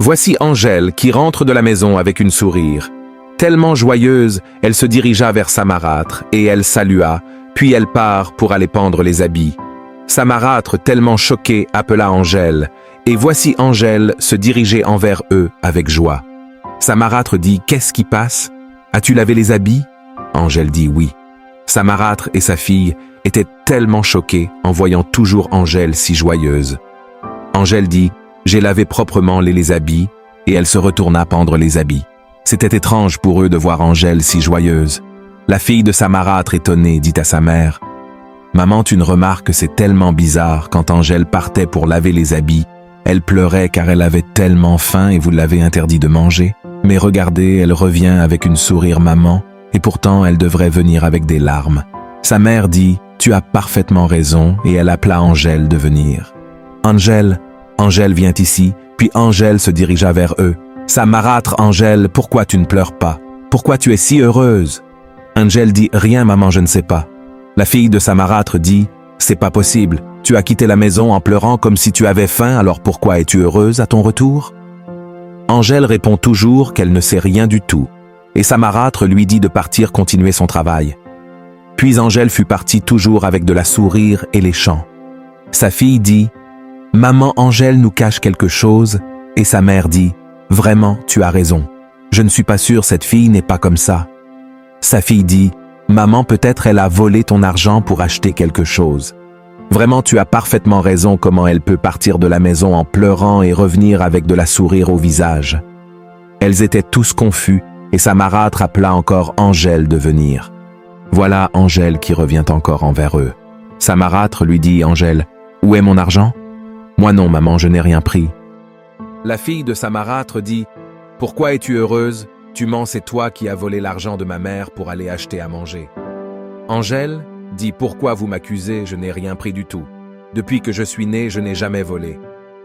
Voici Angèle qui rentre de la maison avec une sourire. Tellement joyeuse, elle se dirigea vers sa marâtre et elle salua, puis elle part pour aller pendre les habits. Sa marâtre, tellement choquée, appela Angèle, et voici Angèle se diriger envers eux avec joie. Sa marâtre dit « Qu'est-ce qui passe? As-tu lavé les habits ?» Angèle dit « Oui ». Sa marâtre et sa fille étaient tellement choquées en voyant toujours Angèle si joyeuse. Angèle dit « J'ai lavé proprement les habits » et elle se retourna pendre les habits. C'était étrange pour eux de voir Angèle si joyeuse. La fille de sa marâtre, étonnée, dit à sa mère « Maman, tu ne remarques que c'est tellement bizarre, quand Angèle partait pour laver les habits, elle pleurait car elle avait tellement faim et vous l'avez interdit de manger. Mais regardez, elle revient avec une sourire maman, et pourtant elle devrait venir avec des larmes. » Sa mère dit « Tu as parfaitement raison » et elle appela Angèle de venir. « Angèle, Angèle vient ici » puis Angèle se dirigea vers eux. « Sa marâtre Angèle, pourquoi tu ne pleures pas? Pourquoi tu es si heureuse ?» Angèle dit « Rien maman, je ne sais pas. » La fille de sa marâtre dit « C'est pas possible, tu as quitté la maison en pleurant comme si tu avais faim, alors pourquoi es-tu heureuse à ton retour ?» Angèle répond toujours qu'elle ne sait rien du tout, et sa marâtre lui dit de partir continuer son travail. Puis Angèle fut partie toujours avec de la sourire et les chants. Sa fille dit « Maman Angèle nous cache quelque chose » et sa mère dit « Vraiment, tu as raison. Je ne suis pas sûre, cette fille n'est pas comme ça. » Sa fille dit « Maman, peut-être elle a volé ton argent pour acheter quelque chose. Vraiment, tu as parfaitement raison, comment elle peut partir de la maison en pleurant et revenir avec de la sourire au visage. » Elles étaient tous confus et sa marâtre appela encore Angèle de venir. Voilà Angèle qui revient encore envers eux. Sa marâtre lui dit « Angèle, où est mon argent? » « Moi non, maman, je n'ai rien pris. » La fille de sa marâtre dit « Pourquoi es-tu heureuse? Tu mens, c'est toi qui as volé l'argent de ma mère pour aller acheter à manger. » Angèle dit « Pourquoi vous m'accusez? Je n'ai rien pris du tout. Depuis que je suis née, je n'ai jamais volé. »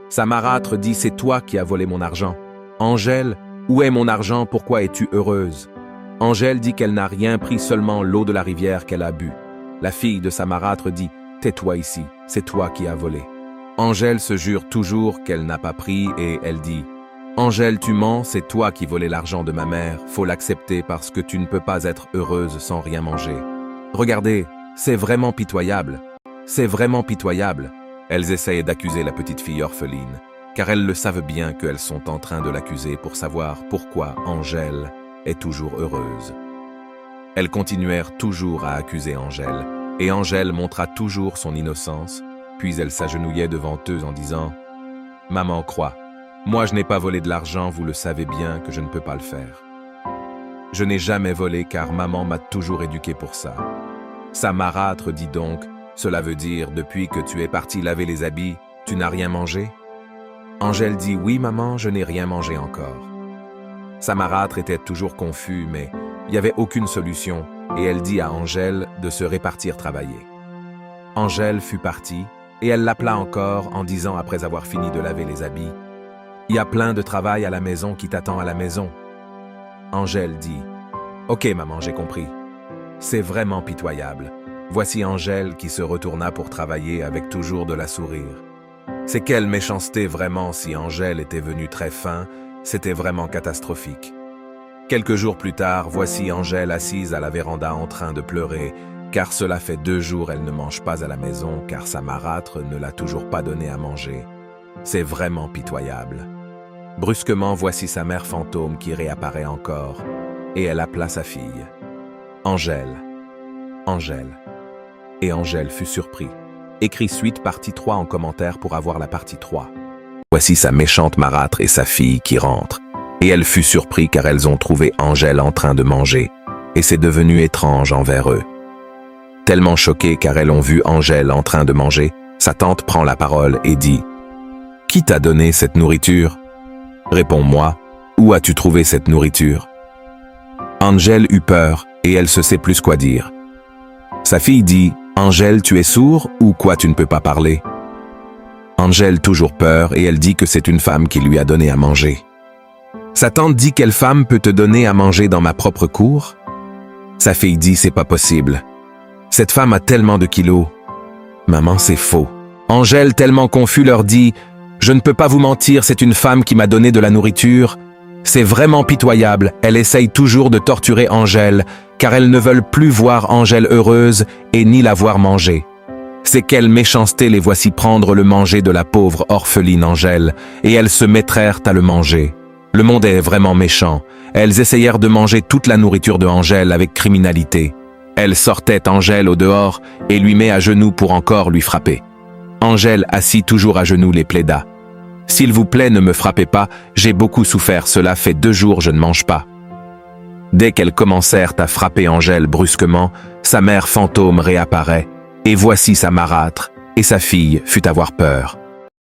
Sa marâtre dit « C'est toi qui as volé mon argent. » Angèle, où est mon argent? Pourquoi es-tu heureuse? Angèle dit qu'elle n'a rien pris, seulement l'eau de la rivière qu'elle a bu. La fille de sa marâtre dit « Tais-toi ici, c'est toi qui as volé. » Angèle se jure toujours qu'elle n'a pas pris et elle dit « Angèle, tu mens, c'est toi qui volais l'argent de ma mère, faut l'accepter parce que tu ne peux pas être heureuse sans rien manger. Regardez, c'est vraiment pitoyable, c'est vraiment pitoyable. » Elles essayent d'accuser la petite fille orpheline, car elles le savent bien qu'elles sont en train de l'accuser pour savoir pourquoi Angèle est toujours heureuse. Elles continuèrent toujours à accuser Angèle, et Angèle montra toujours son innocence. Puis elle s'agenouillait devant eux en disant « Maman, crois, moi je n'ai pas volé de l'argent, vous le savez bien que je ne peux pas le faire. Je n'ai jamais volé car maman m'a toujours éduqué pour ça. » Sa marâtre dit donc « Cela veut dire, depuis que tu es parti laver les habits, tu n'as rien mangé ?» Angèle dit « Oui maman, je n'ai rien mangé encore. » Sa marâtre était toujours confus, mais il n'y avait aucune solution, et elle dit à Angèle de se répartir travailler. Angèle fut partie, et elle l'appela encore en disant après avoir fini de laver les habits « Il y a plein de travail à la maison qui t'attend à la maison. » Angèle dit « Ok maman, j'ai compris. C'est vraiment pitoyable. » Voici Angèle qui se retourna pour travailler avec toujours de la sourire. C'est quelle méchanceté vraiment, si Angèle était venue très faim, c'était vraiment catastrophique. Quelques jours plus tard, voici Angèle assise à la véranda en train de pleurer, car cela fait 2 jours elle ne mange pas à la maison car sa marâtre ne l'a toujours pas donné à manger. C'est vraiment pitoyable. Brusquement, voici sa mère fantôme qui réapparaît encore, et elle appela sa fille. Angèle. Angèle. Et Angèle fut surpris. Écris suite partie 3 en commentaire pour avoir la partie 3. Voici sa méchante marâtre et sa fille qui rentrent, et elle fut surprise car elles ont trouvé Angèle en train de manger, et c'est devenu étrange envers eux. Tellement choquées car elles ont vu Angèle en train de manger, sa tante prend la parole et dit « Qui t'a donné cette nourriture? Réponds-moi, où as-tu trouvé cette nourriture ?» Angèle eut peur et elle se sait plus quoi dire. Sa fille dit « Angèle, tu es sourd ou quoi, tu ne peux pas parler ?» Angèle toujours peur et elle dit que c'est une femme qui lui a donné à manger. Sa tante dit « Quelle femme peut te donner à manger dans ma propre cour ?» Sa fille dit « C'est pas possible. Cette femme a tellement de kilos. » Maman, c'est faux. Angèle, tellement confus, leur dit « Je ne peux pas vous mentir, c'est une femme qui m'a donné de la nourriture. C'est vraiment pitoyable, elle essaye toujours de torturer Angèle, car elles ne veulent plus voir Angèle heureuse et ni la voir manger. C'est quelle méchanceté les voici prendre le manger de la pauvre orpheline Angèle, et elles se mettrèrent à le manger. Le monde est vraiment méchant. Elles essayèrent de manger toute la nourriture de Angèle avec criminalité. Elle sortait Angèle au dehors et lui met à genoux pour encore lui frapper. Angèle, assis toujours à genoux, les plaida. « S'il vous plaît, ne me frappez pas, j'ai beaucoup souffert, cela fait 2 jours je ne mange pas. » Dès qu'elles commencèrent à frapper Angèle brusquement, sa mère fantôme réapparaît, et voici sa marâtre, et sa fille fut avoir peur.